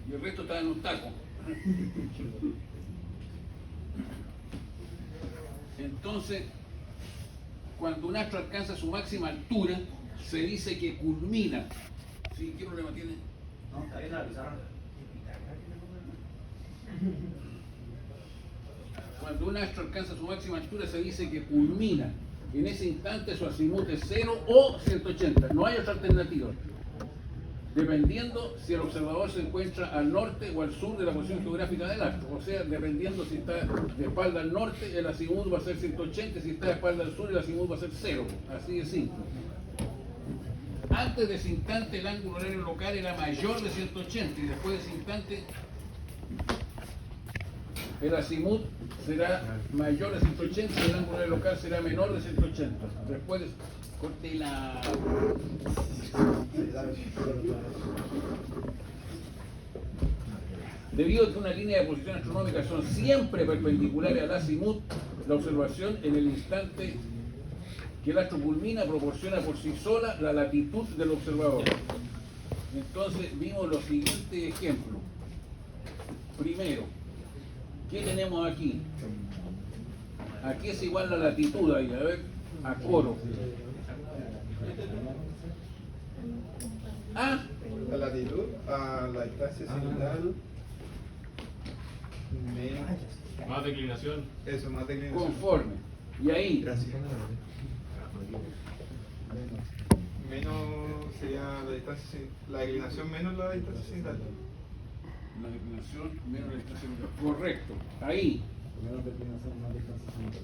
y el resto está en un taco. Entonces, cuando un astro alcanza su máxima altura, se dice que culmina. ¿Sí? ¿Qué problema tiene? No, está bien la pizarra. Cuando un astro alcanza su máxima altura, se dice que culmina. En ese instante su azimut es 0 o 180. No hay otra alternativa. Dependiendo si el observador se encuentra al norte o al sur de la posición geográfica del astro. O sea, dependiendo si está de espalda al norte, el azimut va a ser 180, si está de espalda al sur, el azimut va a ser 0. Así de simple. Antes de ese instante, el ángulo horario local era mayor de 180 y después de ese instante, el azimut será mayor de 180 y el ángulo horario local será menor de 180. Después de... Corte la... Debido a que una línea de posición astronómica son siempre perpendiculares al azimut, la observación en el instante que el astro culmina proporciona por sí sola la latitud del observador. Entonces vimos los siguientes ejemplos. Primero, ¿qué tenemos aquí? Aquí es igual la latitud ahí, a ver, a coro. Ah, La latitud a la distancia cenital Más declinación. eso, más declinación. conforme. Y ahí, Gracias. Menos sería la distancia, la declinación menos la distancia cenital. la declinación menos la distancia local. Correcto. Ahí, Menos declinación, más distancia cenital.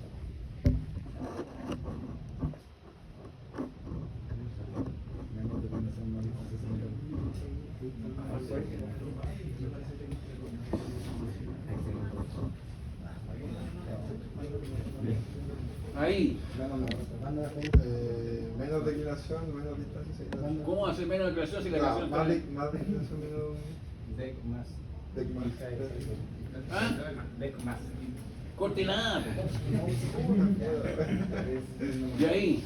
Menos declinación, más distancia cenital. ahí. Menos declinación, menos distancia cenital. ¿Cómo hacer menos declinación si la Claro, declinación está más declinación, menos Más. ¿Ah? Cortinado. Y ahí,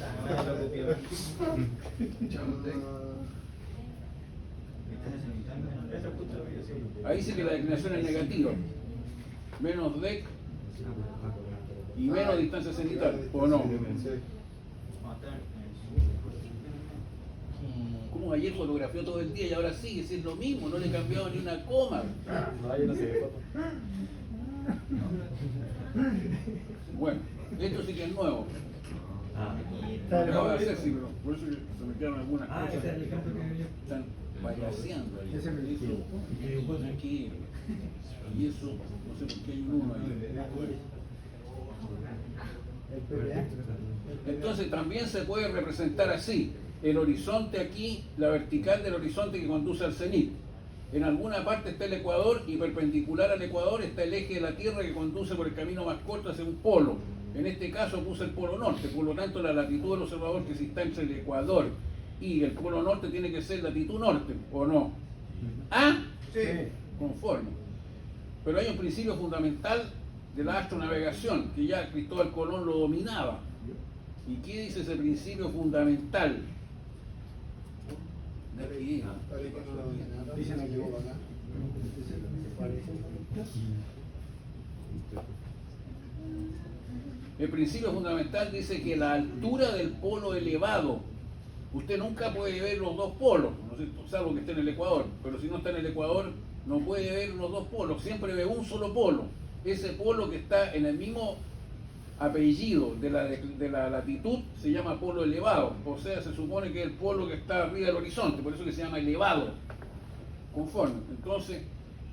ahí sí que la declinación es negativa. Menos dec y menos distancia cenital, ¿o no? Sí. Como ayer fotografió todo el día y ahora sigue siendo lo mismo, no le he cambiado ni una coma. No, yo no sé de foto. Bueno, esto sí que es nuevo. Acabo de hacer, sí, pero por eso que se me quedan algunas cosas. Están payaseando ahí. Eso, tranquilo. Y eso, no sé por qué hay un 1 ahí. Entonces también se puede representar así. El horizonte aquí, la vertical del horizonte que conduce al cenit. En alguna parte está el ecuador y perpendicular al ecuador está el eje de la Tierra que conduce por el camino más corto hacia un polo. En este caso puse el polo norte, por lo tanto la latitud del observador que si está entre el ecuador y el polo norte tiene que ser latitud norte, ¿o no? ¿Ah? Sí. Conforme. Pero hay un principio fundamental de la astronavegación que ya Cristóbal Colón lo dominaba. ¿Y qué dice ese principio fundamental? De aquí, ¿no? Dicen aquí acá. El principio fundamental dice que la altura del polo elevado, usted nunca puede ver los dos polos, ¿no es cierto? Salvo que esté en el ecuador, pero si no está en el ecuador no puede ver los dos polos, siempre ve un solo polo. Ese polo que está en el mismo apellido de la latitud se llama polo elevado, o sea, se supone que es el polo que está arriba del horizonte, por eso que se llama elevado, conforme. Entonces,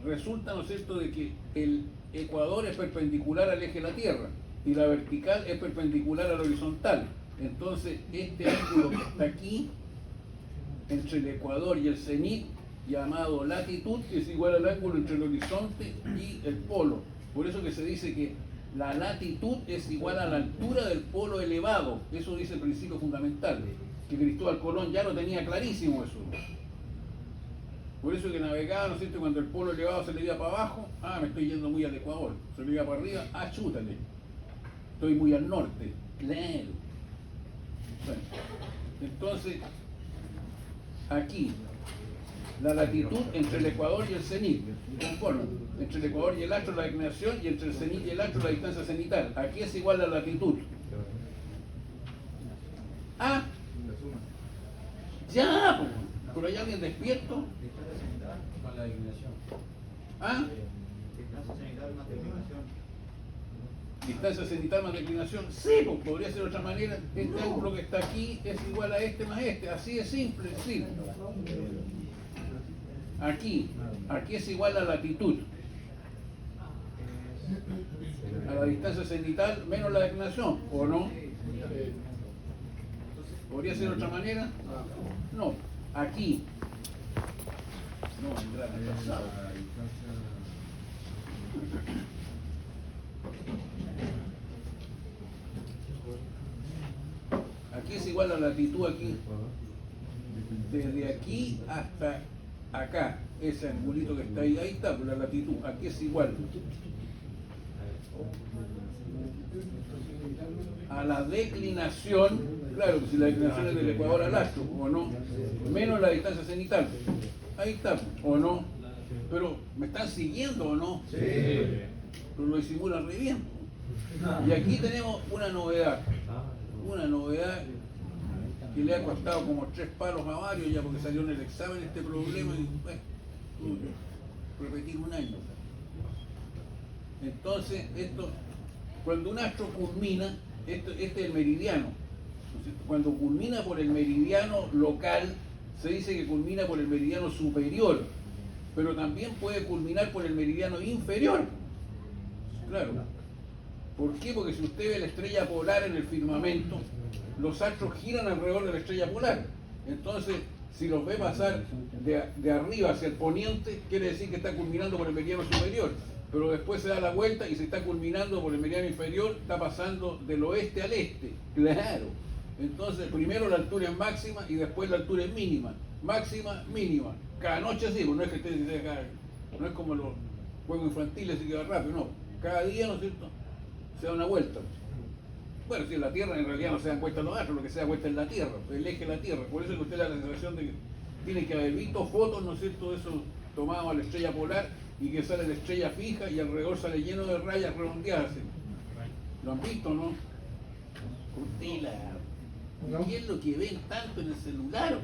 resulta, ¿no es cierto?, de que el ecuador es perpendicular al eje de la Tierra y la vertical es perpendicular al horizontal. Entonces, este ángulo que está aquí, entre el ecuador y el cenit, llamado latitud, es igual al ángulo entre el horizonte y el polo. Por eso que se dice que la latitud es igual a la altura del polo elevado. Eso dice el principio fundamental, que Cristóbal Colón ya lo tenía clarísimo eso. Por eso que navegaba, ¿no es cierto?, cuando el polo elevado se le iba para abajo, me estoy yendo muy al ecuador. Se le iba para arriba, chútale. Estoy muy al norte. Claro. Bueno, entonces, aquí, la latitud entre el ecuador y el cenit, conforme, entre el ecuador y el astro la declinación y entre el cenit y el astro la distancia cenital. Aquí es igual a la latitud. Ah, ya, pues, pero hay alguien despierto. Con la declinación. Ah, Distancia cenital más declinación. distancia cenital más declinación. Sí, pues podría ser de otra manera. Este ángulo que está aquí es igual a este más este. Así de simple, sí. Aquí es igual a latitud. A la distancia cenital menos la declinación, ¿o no? ¿Podría ser de otra manera? No, aquí. No, vendrá pasado. Aquí es igual a la latitud aquí. Desde aquí hasta acá. Ese angulito que está ahí, ahí está, por la latitud. Aquí es igual a la declinación, claro, si la declinación es del ecuador al astro, o no, menos la distancia cenital. Ahí está, o no. Pero, ¿me están siguiendo o no? Sí. Pero lo disimulan re bien. Y aquí tenemos una novedad que le ha costado como 3 palos a varios ya porque salió en el examen este problema y bueno, tuve que repetir un año. Entonces, esto, cuando un astro culmina, este es el meridiano. Entonces, cuando culmina por el meridiano local, se dice que culmina por el meridiano superior, pero también puede culminar por el meridiano inferior. Claro. ¿Por qué? Porque si usted ve la estrella polar en el firmamento, los astros giran alrededor de la estrella polar. Entonces, si los ve pasar de arriba hacia el poniente, quiere decir que está culminando por el meridiano superior. Pero después se da la vuelta y se está culminando por el meridiano inferior, está pasando del oeste al este. Claro. Entonces, primero la altura es máxima y después la altura es mínima. Máxima, mínima. Cada noche así, pues no es que no es como los juegos infantiles y que va rápido, no. Cada día, ¿no es cierto?, se da una vuelta. Bueno, si en la Tierra en realidad no se dan vuelta los astros, lo que se da vuelta es la Tierra, el eje de la Tierra. Por eso es que usted da la sensación de que tiene que haber visto fotos, ¿no es cierto?, de eso tomado a la estrella polar y que sale la estrella fija y alrededor sale lleno de rayas redondeadas. ¿Lo han visto, no? ¿Qué es lo que ven tanto en el celular?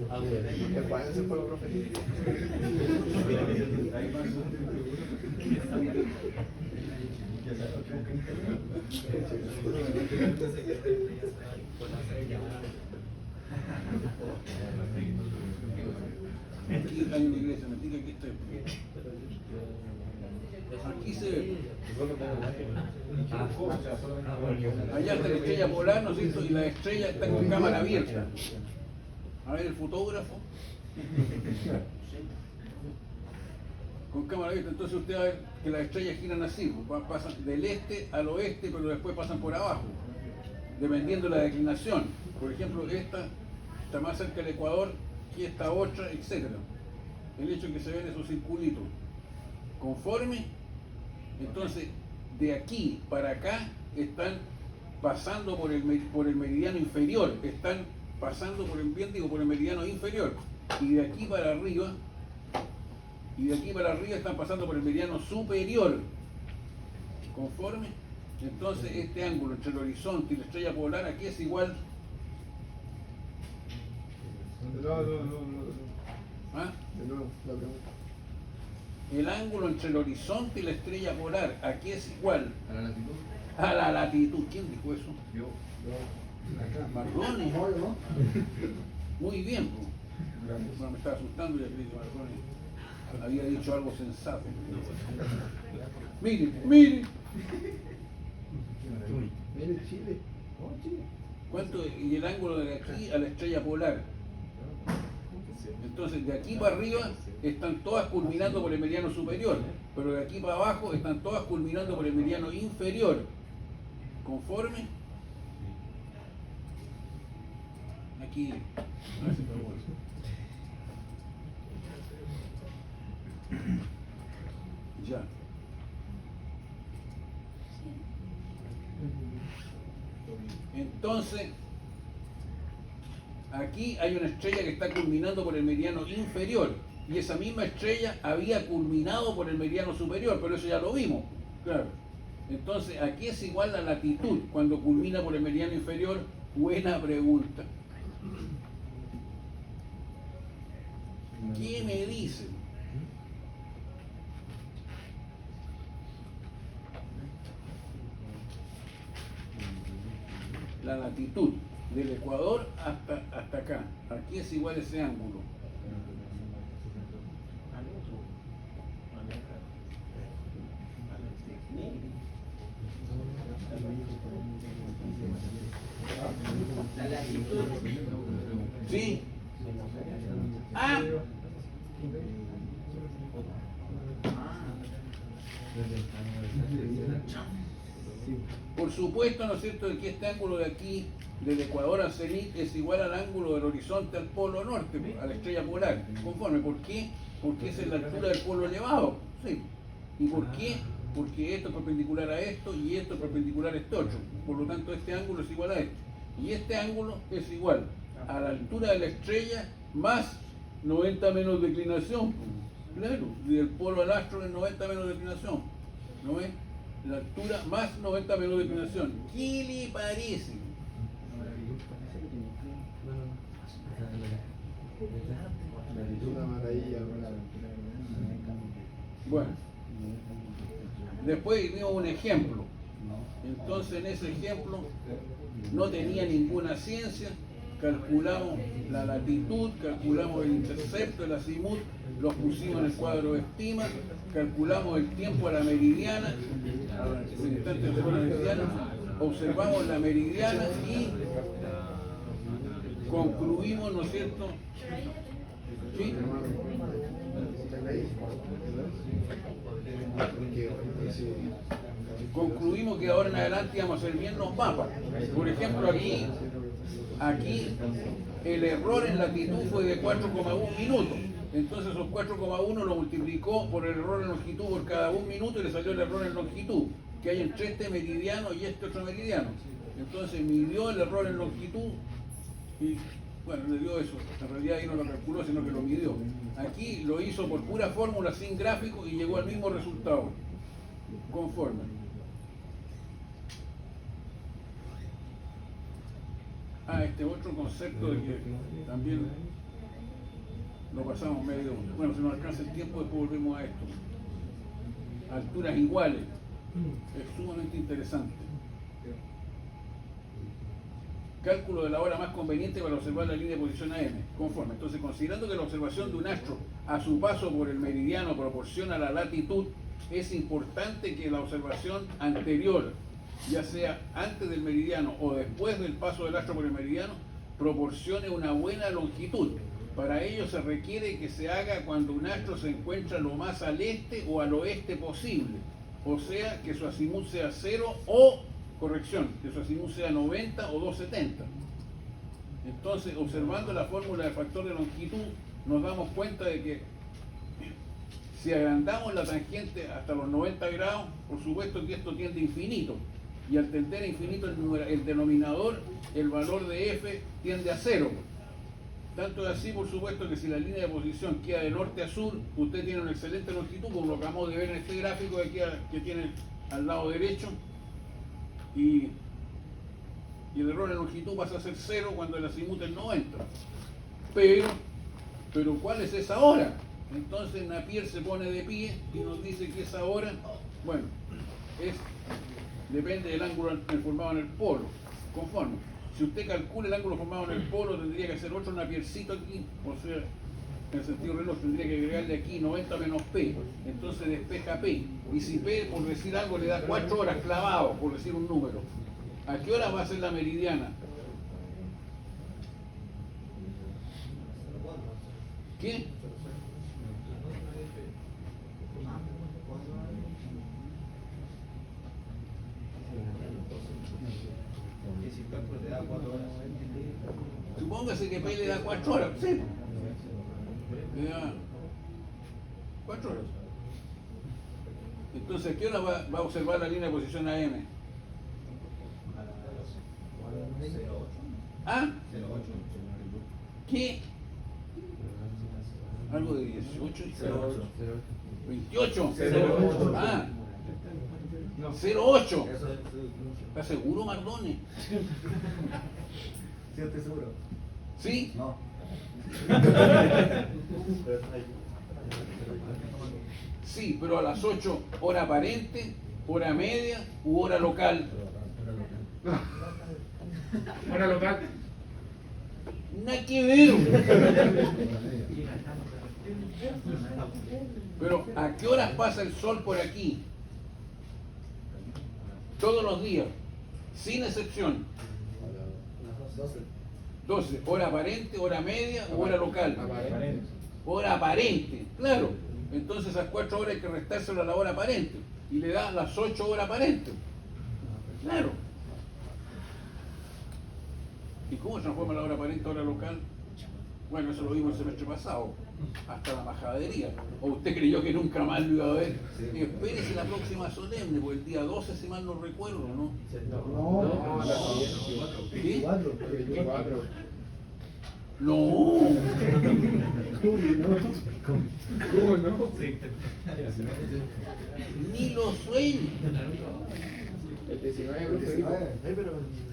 A ver. ¿Cuál se fue el profe? Aquí hay una iglesia, me diga que esto es. Aquí se ve. Allá está la estrella polar, ¿no es cierto? Y la estrella está con cámara abierta. A ver el fotógrafo. Con cámara abierta, entonces usted va a ver que las estrellas giran así, pasan del este al oeste, pero después pasan por abajo, dependiendo de la declinación. Por ejemplo, esta está más cerca del ecuador que esta otra, etc. El hecho de que se ven esos circulitos conforme, entonces de aquí para acá están pasando por el meridiano inferior, están pasando por el meridiano inferior, y de aquí para arriba están pasando por el meridiano superior, conforme, Entonces este ángulo entre el horizonte y la estrella polar aquí es igual. No. ¿Ah? De nuevo, la pregunta. El ángulo entre el horizonte y la estrella polar aquí es igual ¿A la latitud? a la latitud. ¿Quién dijo eso? Yo. Marrone. Muy bien. Bueno, me estaba asustando y creí que Marrone había dicho algo sensato. Mire. Mire Chile. Oh, Chile. ¿Cuánto? Y el ángulo de aquí a la estrella polar. Entonces, de aquí para arriba están todas culminando por el meridiano superior, pero de aquí para abajo están todas culminando por el meridiano inferior. ¿Conforme? Aquí. A ver si me acuerdo. Ya. Entonces, aquí hay una estrella que está culminando por el meridiano inferior y esa misma estrella había culminado por el meridiano superior, pero eso ya lo vimos, claro. Entonces, aquí es igual la latitud cuando culmina por el meridiano inferior. Buena pregunta. ¿Qué me dicen? La latitud del Ecuador hasta acá. Aquí es igual ese ángulo. La latitud. ¿Sí? Ah, por supuesto, ¿no es cierto?, de que este ángulo de aquí, del Ecuador al cenit, es igual al ángulo del horizonte al polo norte, a la estrella polar. Conforme. ¿Por qué? Porque esa es la altura del polo elevado. Sí. ¿Y por qué? Porque esto es perpendicular a esto y esto es perpendicular a este otro. Por lo tanto, este ángulo es igual a este. Y este ángulo es igual a la altura de la estrella más 90 menos declinación. Claro, del polo al astro es 90 menos declinación. ¿No ves? La altura más 90 menos declinación. ¿Qué le parece? Una maravilla. Bueno, después vimos un ejemplo. Entonces en ese ejemplo no tenía ninguna ciencia, calculamos la latitud, calculamos el intercepto, el azimut, los pusimos en el cuadro de estima, calculamos el tiempo a la meridiana, observamos la meridiana y concluimos, ¿no es cierto? ¿Sí? Concluimos que ahora en adelante vamos a hacer bien los mapas. Por ejemplo, aquí el error en latitud fue de 4,1 minutos. Entonces esos 4,1 lo multiplicó por el error en longitud por cada 1 minuto y le salió el error en longitud que hay entre este meridiano y este otro meridiano. Entonces midió el error en longitud y bueno, le dio eso. En realidad ahí no lo calculó, sino que lo midió. Aquí lo hizo por pura fórmula, sin gráfico, y llegó al mismo resultado. Conforme. Este otro concepto de que también lo pasamos medio. Bueno, si nos alcanza el tiempo, después volvemos a esto. Alturas iguales. Es sumamente interesante. Cálculo de la hora más conveniente para observar la línea de posición AM. Conforme. Entonces, considerando que la observación de un astro a su paso por el meridiano proporciona la latitud, es importante que la observación anterior, ya sea antes del meridiano o después del paso del astro por el meridiano, proporcione una buena longitud. Para ello se requiere que se haga cuando un astro se encuentra lo más al este o al oeste posible, o sea, que su azimut sea 0 o, corrección, que su azimut sea 90 o 270. Entonces, observando la fórmula del factor de longitud, nos damos cuenta de que si agrandamos la tangente hasta los 90 grados, por supuesto que esto tiende a infinito. Y al tender a infinito el denominador, el valor de f tiende a 0. Tanto es así, por supuesto, que si la línea de posición queda de norte a sur, usted tiene una excelente longitud, como lo acabamos de ver en este gráfico de aquí que tiene al lado derecho. y el error de longitud pasa a ser 0 cuando el azimut es 90. Pero ¿cuál es esa hora? Entonces Napier se pone de pie y nos dice que esa hora, bueno, depende del ángulo formado en el polo, conforme. Si usted calcula el ángulo formado en el polo, tendría que hacer otro Napiercito aquí, o sea, en el sentido reloj tendría que agregarle aquí 90 menos P, entonces despeja P. Y si P, por decir algo, le da 4 horas clavado, por decir un número, ¿a qué hora va a ser la meridiana? ¿Qué? Supóngase que P le da 4 horas, sí. Le da 4 horas. Entonces, ¿a qué hora va a observar la línea de posición AM? ¿Ah? ¿Qué? Algo de 18 y 28. Ah, 08. ¿Estás seguro, Mardone? Sí, estoy seguro. ¿Sí? No. Sí, pero a las 8, hora aparente, hora media u hora local. Hora local. Nada que ver. Pero ¿a qué horas pasa el sol por aquí? Todos los días, sin excepción. 12, hora aparente, hora media o hora local. Hora aparente, claro. Entonces esas 4 horas hay que restárselo a la hora aparente y le da las 8 horas aparentes. Claro. ¿Y cómo se transforma la hora aparente a hora local? Bueno, eso lo vimos el semestre pasado, hasta la majadería. ¿O usted creyó que nunca más lo iba a ver? Espérese la próxima solemne, porque el día 12, si mal no recuerdo, ¿no? No, ¿Sí? 24. No. ¿Cómo no? Ni lo sueño. El 19.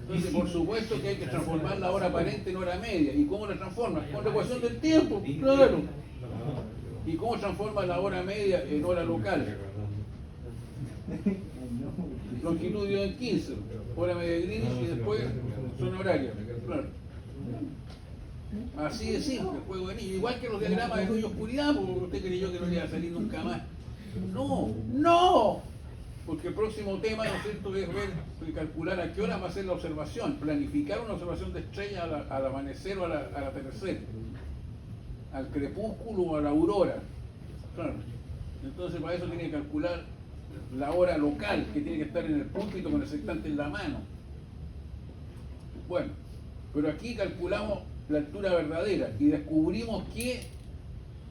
Entonces, por supuesto que hay que transformar la hora aparente en hora media. ¿Y cómo la transforma? Con la ecuación del tiempo, claro. ¿Y cómo transforma la hora media en hora local? Longitud dio en 15, hora media de Greenwich y después zona horaria. Claro. Así de simple, el juego de niños. Igual que los diagramas de luz y oscuridad, porque usted creyó que no iba a salir nunca más. No, no. Porque el próximo tema, ¿no es cierto?, es ver, calcular a qué hora va a ser la observación, planificar una observación de estrella al amanecer o al atardecer, al crepúsculo o a la aurora. Claro. Entonces, para eso tiene que calcular la hora local, que tiene que estar en el púlpito con el sextante en la mano. Bueno, pero aquí calculamos la altura verdadera y descubrimos que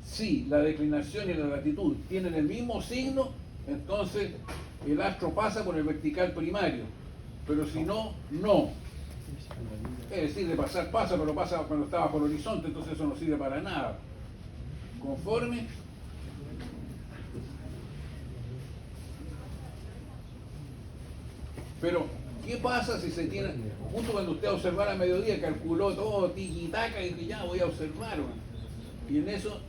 si la declinación y la latitud tienen el mismo signo, entonces el astro pasa por el vertical primario, pero si no, no. Es decir, de pasar pasa, pero pasa cuando está bajo el horizonte, entonces eso no sirve para nada. ¿Conforme? Pero, ¿qué pasa si se tiene, justo cuando usted observara a mediodía, calculó todo, tiki-taka, y que ya voy a observar, y en eso,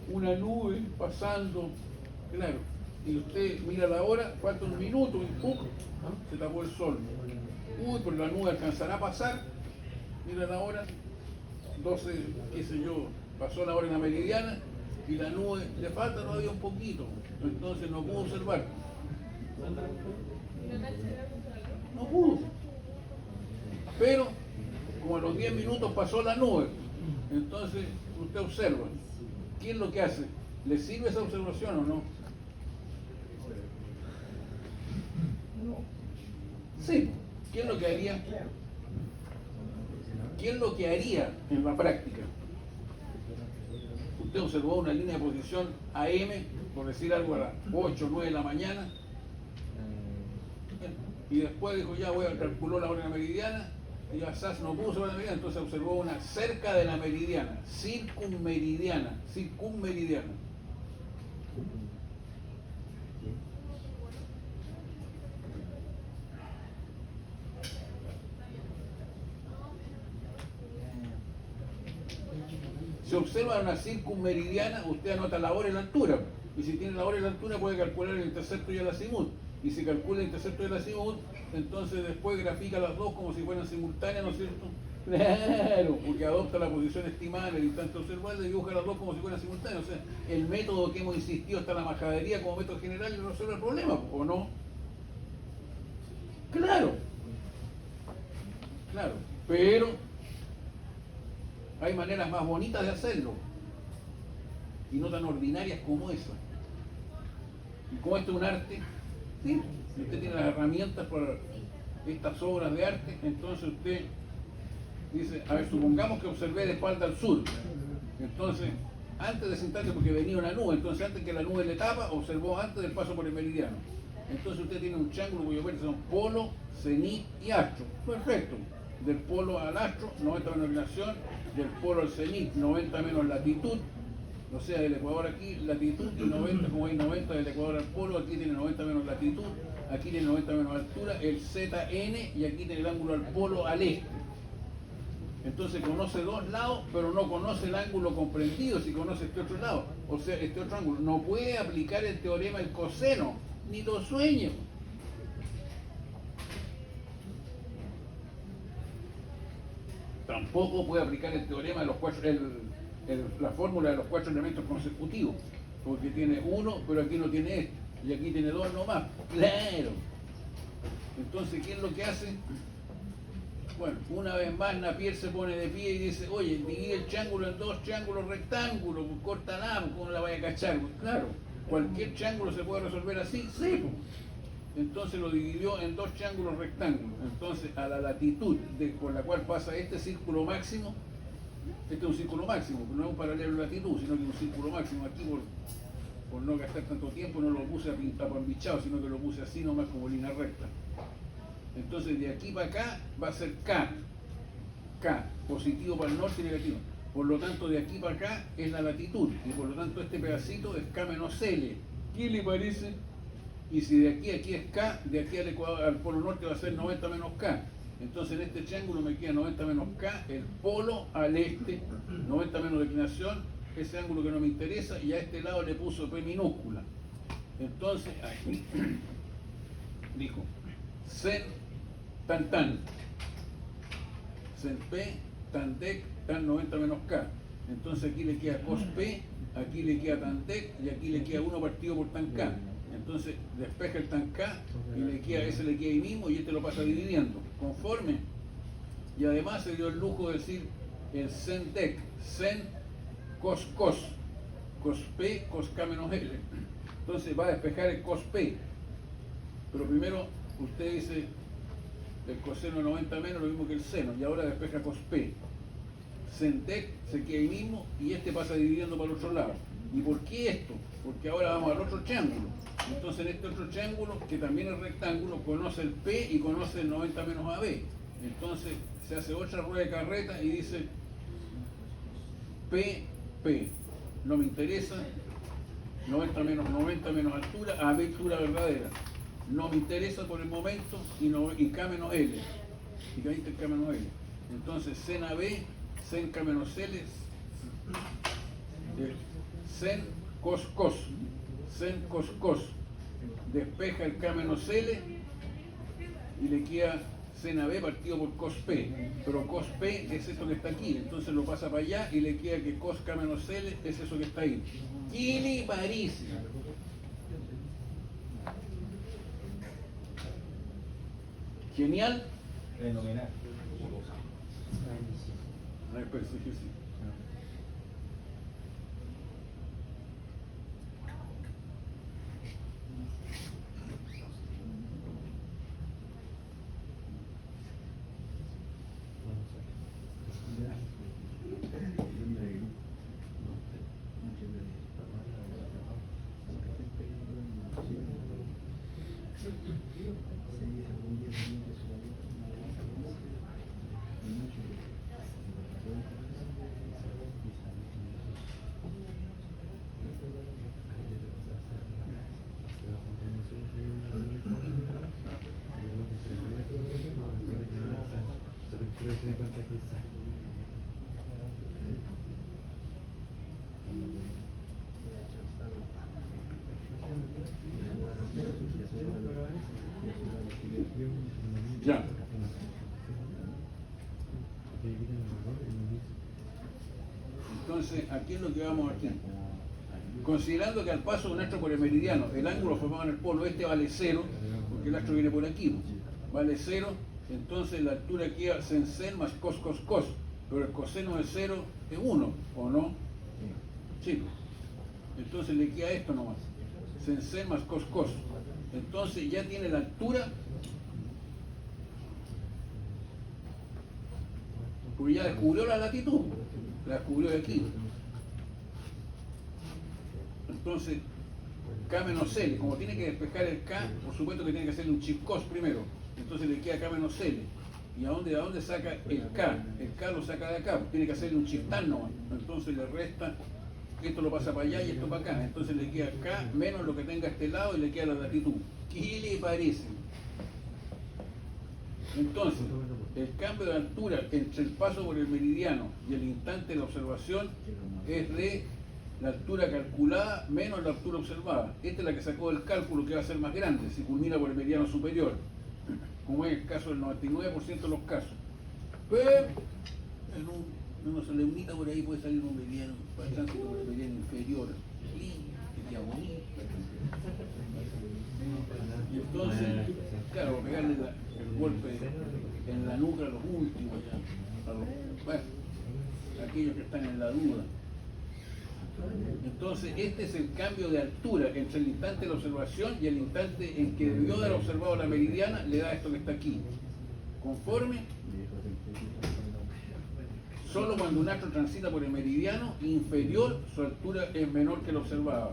una nube pasando, claro, y usted mira la hora, falta un minuto y ¡pum! Se tapó el sol. Uy, pero la nube alcanzará a pasar, mira la hora, 12, qué sé yo, pasó la hora en la meridiana, y la nube le falta todavía un poquito, entonces no pudo observar. No pudo. Pero, como a los 10 minutos pasó la nube, entonces usted observa. ¿Qué es lo que hace? ¿Le sirve esa observación o no? Sí. ¿Qué es lo que haría? ¿Qué es lo que haría en la práctica? Usted observó una línea de posición AM, por decir algo, a las 8 o 9 de la mañana, y después dijo, ya voy a calcular la hora de la meridiana, y ya SAS no pudo observar la meridiana, entonces observó una cerca de la meridiana, circunmeridiana. Se observa una circunmeridiana, usted anota la hora y la altura. Y si tiene la hora y la altura puede calcular el intercepto y el azimut. Y si calcula el intercepto y el azimut, entonces después grafica las dos como si fueran simultáneas, ¿no es cierto? Claro, porque adopta la posición estimada en el instante observable y dibuja las dos como si fueran simultáneas. O sea, el método que hemos insistido hasta la majadería como método general no resuelve el problema, ¿o no? Claro, claro, pero hay maneras más bonitas de hacerlo y no tan ordinarias como esa. Y como esto es un arte, ¿sí? Si usted tiene las herramientas para estas obras de arte, entonces usted dice, a ver, supongamos que observé de espalda al sur. Entonces, antes de sentarse, porque venía una nube, entonces antes que la nube le tapa, observó antes del paso por el meridiano. Entonces usted tiene un triángulo cuyo vértice son polo, cenit y astro. Perfecto. Del polo al astro, 90 menos inclinación, del polo al cenit, 90 menos latitud, o sea, del ecuador aquí, latitud, y 90, como hay 90 del ecuador al polo, aquí tiene 90 menos latitud, aquí tiene 90 menos altura, el ZN, y aquí tiene el ángulo al polo al este. Entonces conoce dos lados, pero no conoce el ángulo comprendido si conoce este otro lado, o sea, este otro ángulo. No puede aplicar el teorema del coseno, ni lo sueñe. Tampoco puede aplicar el teorema de los cuatro, la fórmula de los cuatro elementos consecutivos, porque tiene uno, pero aquí no tiene este, y aquí tiene dos nomás. Claro. Entonces, ¿qué es lo que hace? Bueno, una vez más Napier se pone de pie y dice, oye, divide el triángulo en dos triángulos rectángulos, pues, córtala, ¿cómo la vaya a cachar? Pues, claro, cualquier triángulo se puede resolver así, sí. Pues. Entonces lo dividió en dos triángulos rectángulos. Entonces, a la latitud por la cual pasa este círculo máximo, este es un círculo máximo, no es un paralelo de latitud, sino que es un círculo máximo. Aquí por no gastar tanto tiempo no lo puse apambichado, sino que lo puse así nomás como línea recta. Entonces de aquí para acá va a ser K, positivo para el norte y negativo. Por lo tanto de aquí para acá es la latitud, y por lo tanto este pedacito es K menos L. ¿Qué le parece? Y si de aquí a aquí es K, de aquí al ecuador, al polo norte va a ser 90 menos K. Entonces en este triángulo me queda 90 menos K, el polo al este, 90 menos declinación, ese ángulo que no me interesa, y a este lado le puso P minúscula. Entonces aquí dijo sen tan, sen P, tan dec, tan 90 menos K. Entonces aquí le queda cos P, aquí le queda tan dec, y aquí le queda 1 partido por tan K. Entonces despeja el tan K y le queda, ese le queda ahí mismo y este lo pasa dividiendo, conforme. Y además se dio el lujo de decir el sen dec, sen cos P, cos K menos L. Entonces va a despejar el cos P. Pero primero usted dice el coseno de 90 menos lo mismo que el seno, y ahora despeja cos P. Sen dec se queda ahí mismo y este pasa dividiendo para el otro lado. ¿Y por qué esto? Porque ahora vamos al otro triángulo. Entonces en este otro triángulo, que también es rectángulo, conoce el P y conoce el 90 menos AB. Entonces se hace otra rueda de carreta y dice P, no me interesa, 90 menos altura, AB altura verdadera. No me interesa por el momento y K menos L. Y ahí está el K menos L. Entonces sen AB, sen K menos L, sen cos, sen cos, despeja el K menos L y le queda sen AB partido por cos P, pero cos P es eso que está aquí, entonces lo pasa para allá y le queda que cos K menos L es eso que está ahí. ¿Qué le parece? Genial. Fenomenal. A ver, pues, sí. Entonces, aquí es lo que vamos a hacer. Considerando que al paso de un astro por el meridiano, el ángulo formado en el polo este vale 0, porque el astro viene por aquí, vale 0, entonces la altura queda sen sen más cos cos cos, pero el coseno de 0 es 1, ¿o no? Sí. Entonces le queda esto nomás, sen sen más cos cos. Entonces ya tiene la altura, porque ya descubrió la latitud, la descubrió de aquí. Entonces, K menos L, como tiene que despejar el K, por supuesto que tiene que hacerle un chip cos primero. Entonces le queda K menos L. ¿Y a dónde saca el K? El K lo saca de acá, tiene que hacerle un chip tan nomás. Entonces le resta, esto lo pasa para allá y esto para acá. Entonces le queda K menos lo que tenga a este lado y le queda la latitud. ¿Qué le parece? Entonces, el cambio de altura entre el paso por el meridiano y el instante de la observación es de la altura calculada menos la altura observada. Esta es la que sacó del cálculo, que va a ser más grande si culmina por el meridiano superior, como es el caso del 99% de los casos. Pero en una solemnita por ahí puede salir un meridiano, bastante por el meridiano inferior. Que queda bonito. Y entonces, claro, pegarle el golpe en la nuca a los últimos, ya, bueno, aquellos que están en la duda. Entonces, este es el cambio de altura entre el instante de la observación y el instante en que debió de haber observado la meridiana, le da esto que está aquí. Conforme, solo cuando un astro transita por el meridiano inferior, su altura es menor que la observada.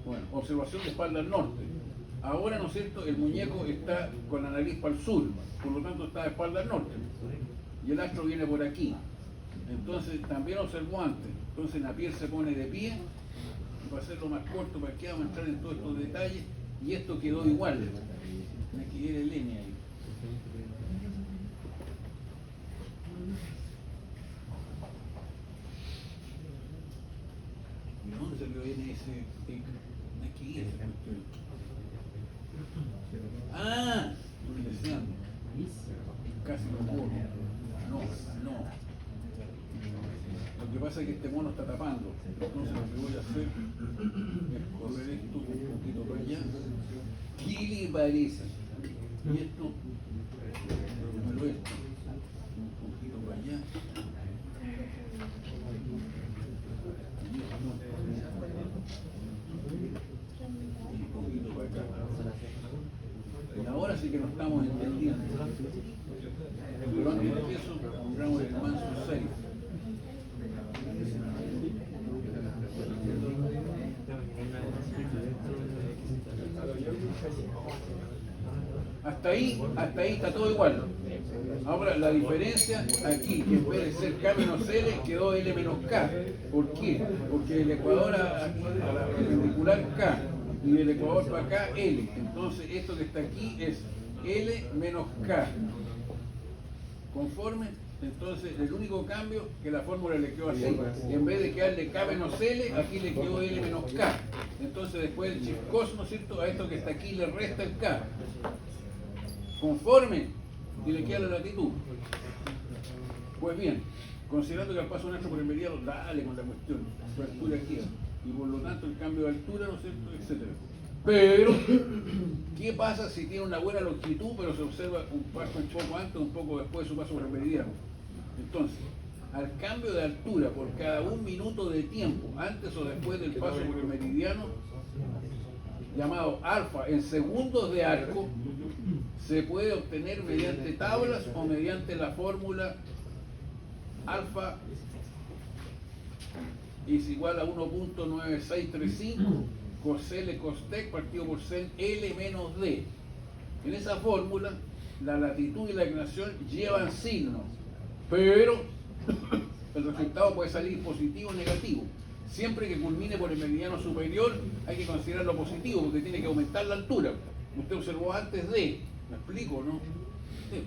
Bueno, observación de espalda al norte. Ahora, ¿no es cierto?, el muñeco está con la nariz para el sur, por lo tanto está de espalda al norte. Y el astro viene por aquí. Entonces, también observó antes. Entonces, Napier se pone de pie, y para hacerlo más corto, para que vamos a entrar en todos estos detalles, y esto quedó igual. Me quedé el N ahí. ¿Y dónde se lo viene ese? Aquí es. Ah, estoy deseando. Casi lo borro. No. Lo que pasa es que este mono está tapando. Entonces lo que voy a hacer es correr esto un poquito para allá. ¿Qué le parece? Y esto, un poquito para allá. Y un poquito para acá. Y ahora sí que nos estamos entendiendo. Pero antes de eso, pongamos el manso 6. Hasta ahí está todo igual. Ahora la diferencia aquí, que en vez de ser K menos L, quedó L menos K. ¿Por qué? Porque el ecuador a la perpendicular K y del ecuador para acá L. Entonces esto que está aquí es L menos K. ¿Conforme? Entonces el único cambio que la fórmula le quedó así. En vez de quedarle K menos L, aquí le quedó L menos K. Entonces después el chip cos, ¿no es cierto?, a esto que está aquí le resta el K. Conforme, y le queda la latitud. Pues bien, considerando que al paso un astro por el meridiano, dale con la cuestión, su altura aquí, y por lo tanto el cambio de altura, ¿no es cierto?, etcétera. Pero, ¿qué pasa si tiene una buena longitud, pero se observa un paso un poco antes, un poco después de su paso por el meridiano? Entonces, al cambio de altura por cada 1 minuto de tiempo, antes o después del paso por el meridiano, llamado alfa en segundos de arco, se puede obtener mediante tablas o mediante la fórmula alfa es igual a 1.9635 cos L cos T partido por sen L menos D. En esa fórmula, la latitud y la inclinación llevan signos, pero el resultado puede salir positivo o negativo. Siempre que culmine por el meridiano superior, hay que considerarlo positivo, porque tiene que aumentar la altura. Usted observó antes de, ¿me explico, no? Sí.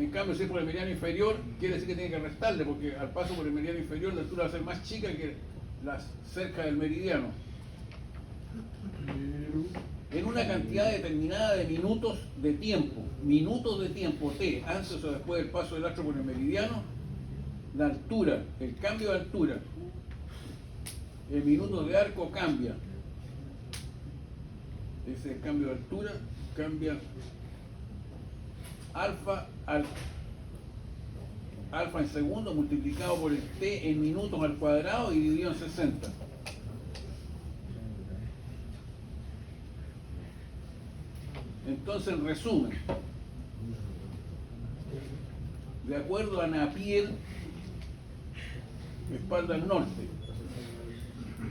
En cambio, si es por el meridiano inferior, quiere decir que tiene que restarle, porque al paso por el meridiano inferior la altura va a ser más chica que las cerca del meridiano. En una cantidad determinada de minutos de tiempo. minutos de tiempo T, antes o después del paso del astro por el meridiano, la altura, el cambio de altura, el minuto de arco cambia. Ese cambio de altura cambia alfa en segundo multiplicado por el T en minutos al cuadrado y dividido en 60. Entonces, en resumen, de acuerdo a Napier, espalda al norte.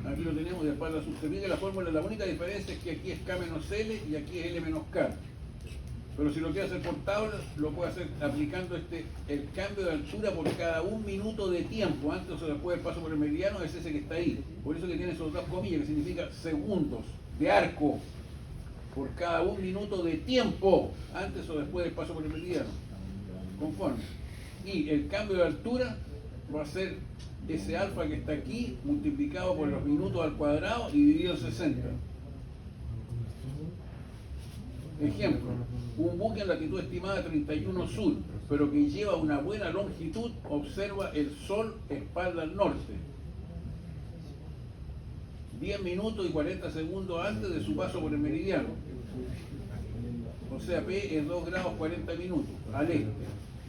Aquí lo tenemos de espalda sur. Se mide la fórmula, la única diferencia es que aquí es K menos L y aquí es L menos K. Pero si lo quiere hacer por tabla, lo puede hacer aplicando el cambio de altura por cada un minuto de tiempo, antes o después del paso por el meridiano, es ese que está ahí. Por eso que tiene esos dos comillas, que significa segundos de arco, por cada un minuto de tiempo, antes o después del paso por el meridiano. Conforme. Y el cambio de altura va a ser ese alfa que está aquí, multiplicado por los minutos al cuadrado y dividido en 60. Ejemplo, un buque en latitud estimada 31 sur, pero que lleva una buena longitud, observa el sol espalda al norte. 10 minutos y 40 segundos antes de su paso por el meridiano. O sea, P es 2 grados 40 minutos al este,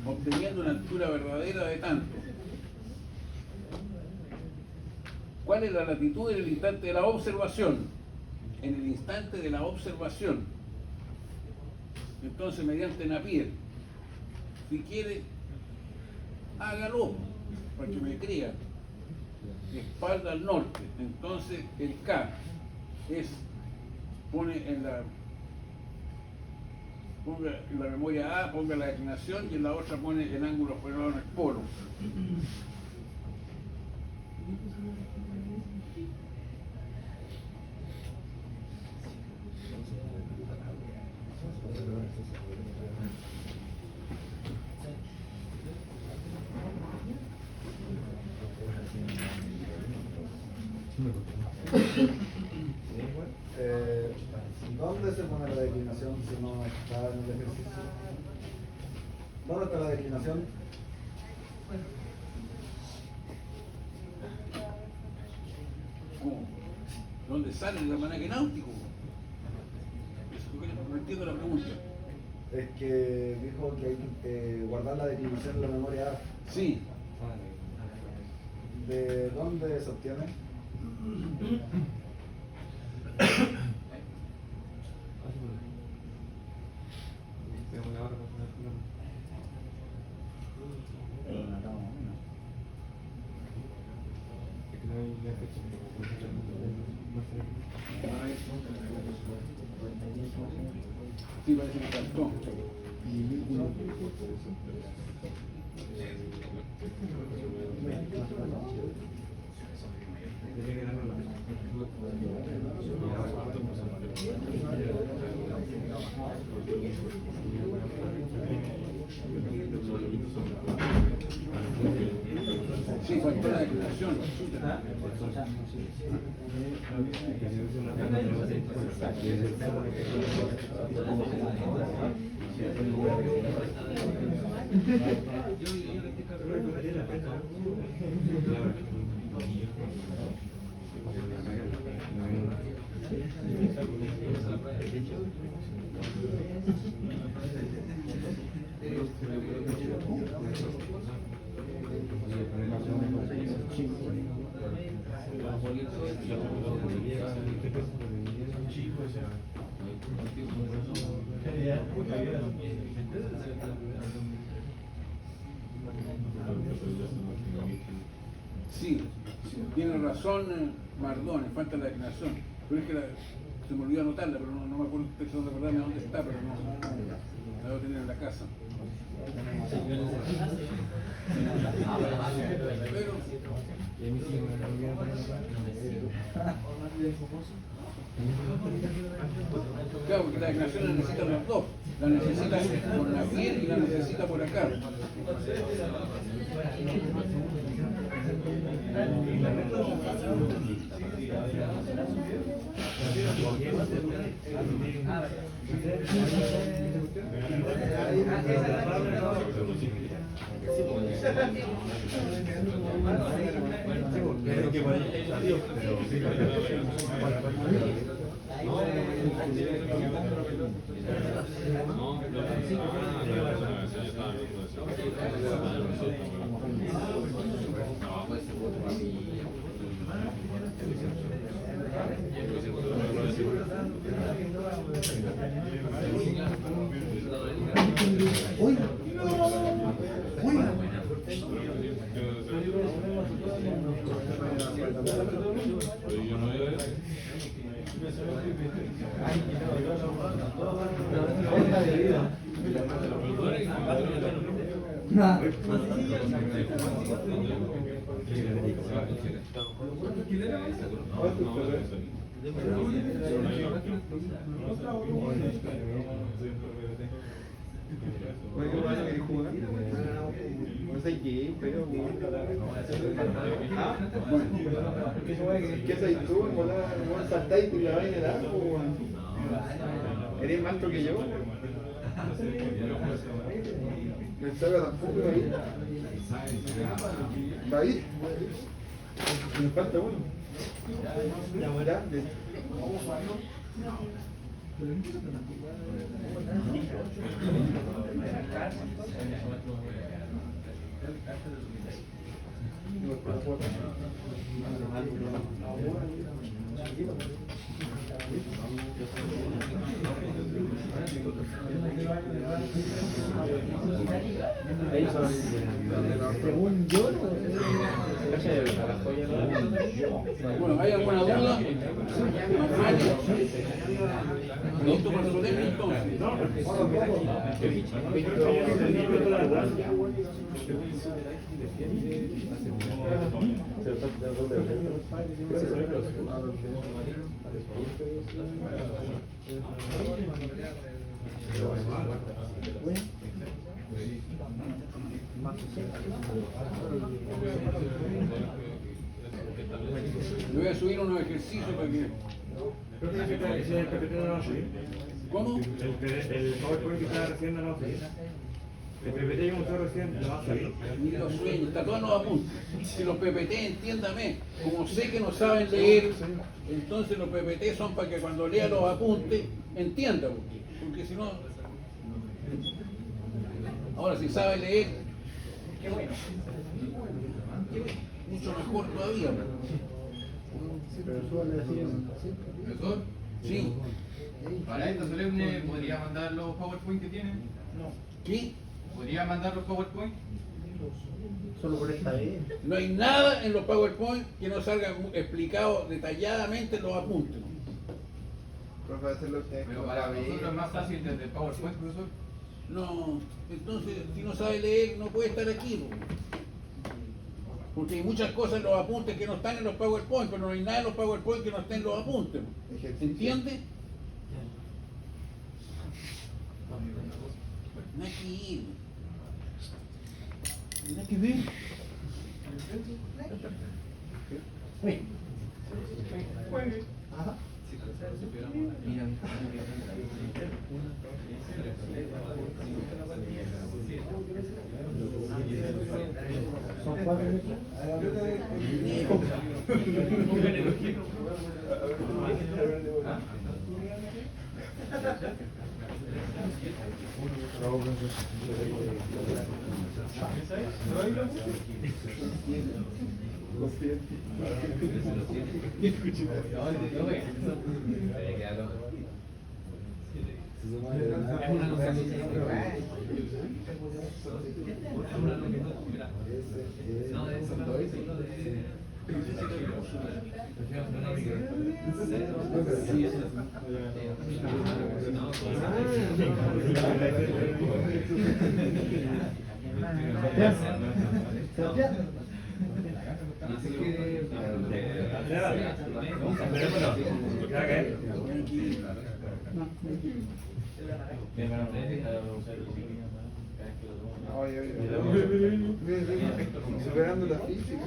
obteniendo una altura verdadera de tanto. ¿Cuál es la latitud en el instante de la observación? En el instante de la observación. Entonces, mediante Napier, si quiere, hágalo, para que me crea. Espalda al norte. Entonces, el K pone en ponga en la memoria A, ponga la declinación y en la otra pone el ángulo operado en el polo. ¿Dónde se pone la declinación si no está en el ejercicio? ¿Dónde está la declinación? ¿Cómo? ¿Dónde sale el almanaque náutico? No entiendo la pregunta. Es que dijo que hay que guardar la declinación en la memoria A. Sí. ¿De dónde se obtiene? Sí, parece que faltó. Sí, faltó la declaración. Sí, tiene razón Mardones, falta la declaración. Pero es que se me olvidó anotarla, pero no me acuerdo, estoy tratando de acordarme dónde está, pero no la debo tener en la casa. Pero, claro, porque la declaración la necesitan los dos. La necesita por la piel y la necesita por acá. ¿Qué soy tú? ¿Vos saltáis y la vaina de agua? ¿Eres más alto que yo? ¿Me saca tampoco ahí? ¿David? Me falta uno. Ya, Bueno, ¿hay alguna duda? ¿Listo para su tema entonces? Le voy a subir unos ejercicios para que... ¿Cómo? El PowerPoint que estaba recién no lo sé. El PPT que mostró recién lo va a salir. Ni los sueños, está todos los apuntes. Si los PPT, entiéndame, como sé que no saben leer, entonces los PPT son para que cuando lea los apuntes entienda, porque si no... Ahora, si sabe leer, qué bueno. Mucho mejor todavía. ¿Profesor? Sí. Para esta solemne, ¿podría mandar los PowerPoint que tienen? ¿Qué? ¿Podría mandar los PowerPoint? Solo por esta vez. No hay nada en los PowerPoint que no salga explicado detalladamente en los apuntes. profe, hacerlo usted. Pero para nosotros es más fácil desde el PowerPoint, profesor. No, entonces si no sabe leer no puede estar aquí. ¿No? Porque hay muchas cosas en los apuntes que no están en los PowerPoint, pero no hay nada en los PowerPoint que no esté en los apuntes. ¿Entiende? No hay que ir. No hay que ver. Ajá. Son 4 minutos. Superando la física.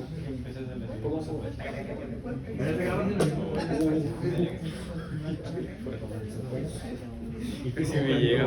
Y que si me llega,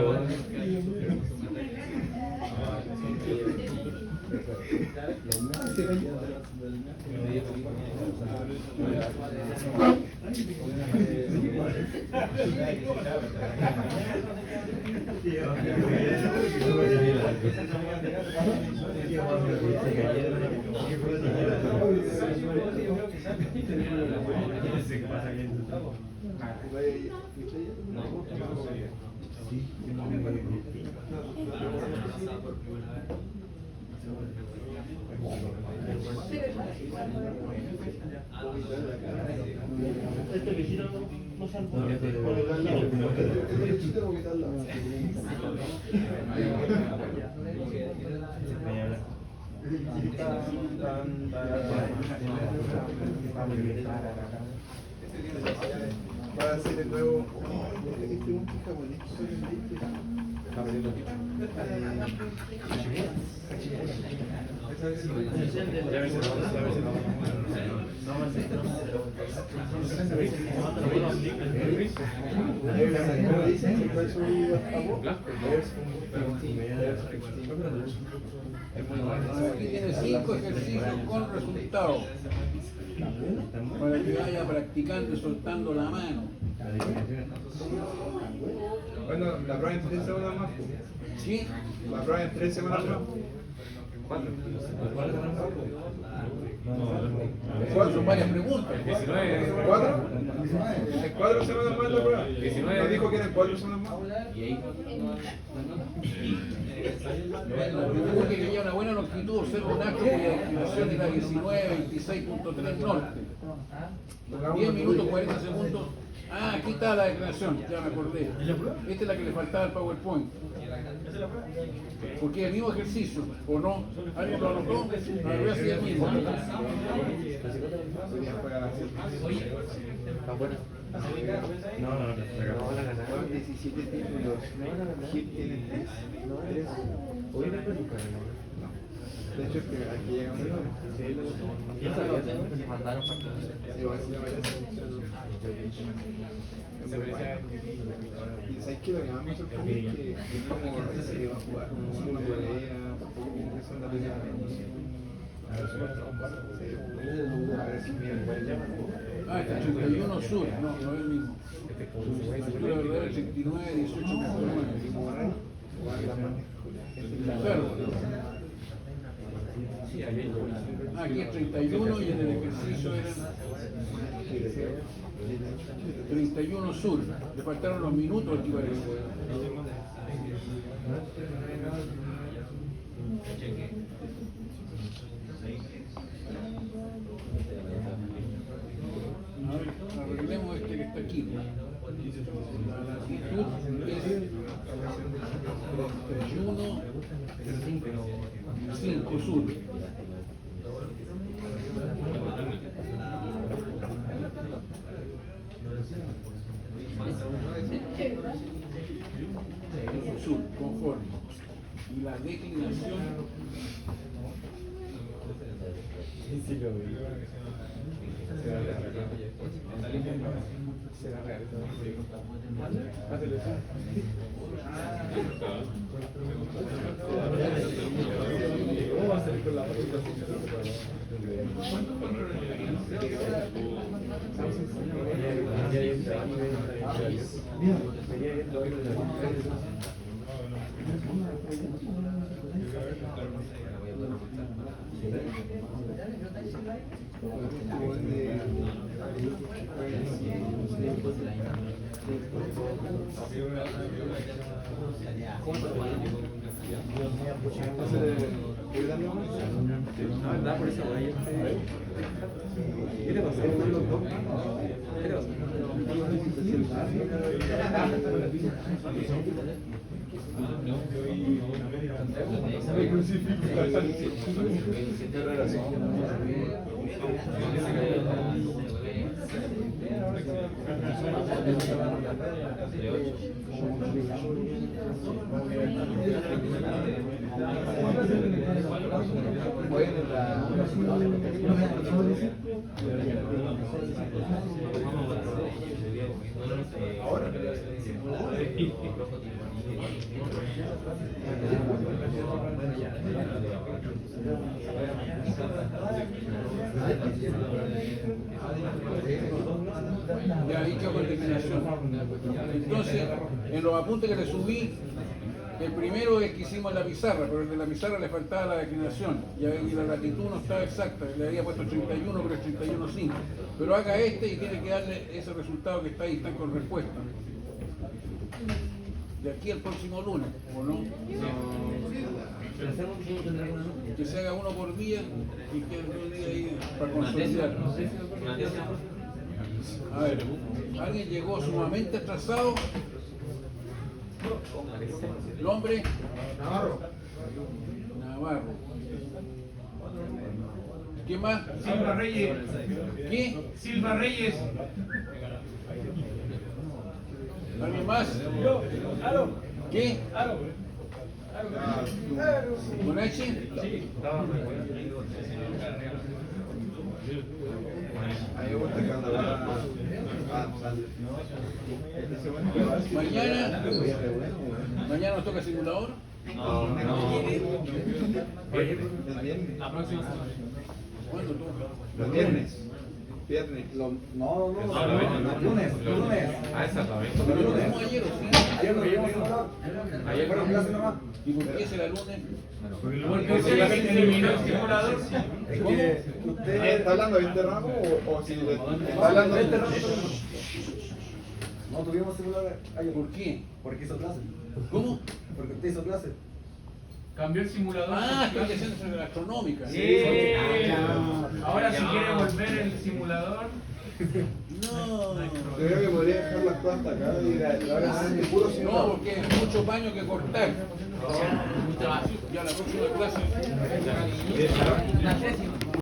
Este vecino no se Para hacer el nuevo. Este un japonés. Aquí tiene 5 ejercicios con resultados para que vaya practicando y soltando la mano. Bueno, la prueba en 3 semanas más. ¿Sí? La prueba en 3 semanas más. 4 son varias preguntas. 4. En 4 semanas más la prueba. Nos dijo que eran 4 semanas más. Porque tenía una buena longitud, observa un acto cuya activación era 19.26.3 norte. 10 minutos 40 segundos. Ah, aquí está la declaración, ya me acordé. Esta es la que le faltaba al PowerPoint. Porque es el mismo ejercicio, ¿o no? ¿Alguien lo anotó? A ver si es el mismo. No. 17 títulos. ¿Quién tiene 3? De hecho, aquí llegamos. Y sabes que lo que más me sorprende es que es como se va a jugar una pelea, tampoco tiene que ser una pelea. Ah, este 81 sur, no es el mismo. La verdad es 89, 18, 49. Claro. Aquí es 31 y en el ejercicio eran 31 sur. Le faltaron los minutos aquí parece. A ver, arreglemos este que está aquí. La latitud es 31, 5 sur. Sur, conforme. Y la declinación ¿Cómo va a salir con la participación? Ya ahí quedó con declinación. Entonces, en los apuntes que le subí, el primero es el que hicimos en la pizarra, pero el de la pizarra le faltaba la declinación. Ya ven que la latitud no estaba exacta, le había puesto 31, pero es 31.5. Pero haga este y tiene que darle ese resultado que está ahí, está con respuesta. De aquí al próximo lunes, ¿o no? Que se haga uno por día y que el día ahí para consolidar. A ver, ¿alguien llegó sumamente atrasado? ¿Nombre? Navarro. Navarro. ¿Quién más? Silva Reyes. ¿Qué? Silva Reyes. ¿Alguien más? ¿Qué? ¿Con H? Ahí vuelta que anda. Mañana nos toca simulador. No. La próxima semana. ¿Cuándo toca? Los viernes. No, lunes. Ah, esa es la vez. Pero lo vimos ayer, ¿o sí? Ayer lo vimos simular. Ayer Bueno, clase nomás. ¿Y por qué será lunes? Porque se eliminó el simulador. Es que usted ¿Está hablando de este ramo o si está hablando de este ramo? no tuvimos simular ayer. ¿Por qué? Porque hizo clase. ¿Cómo? Porque usted hizo clase. Cambió el simulador. Ah, estoy haciendo sobre la astronómica. Sí. Ahora si quiere volver el simulador. No. Yo creo que podría dejar las cosas hasta acá y ahora sí, puro No, simulador. porque es mucho paño que cortar. Ya la próxima clase.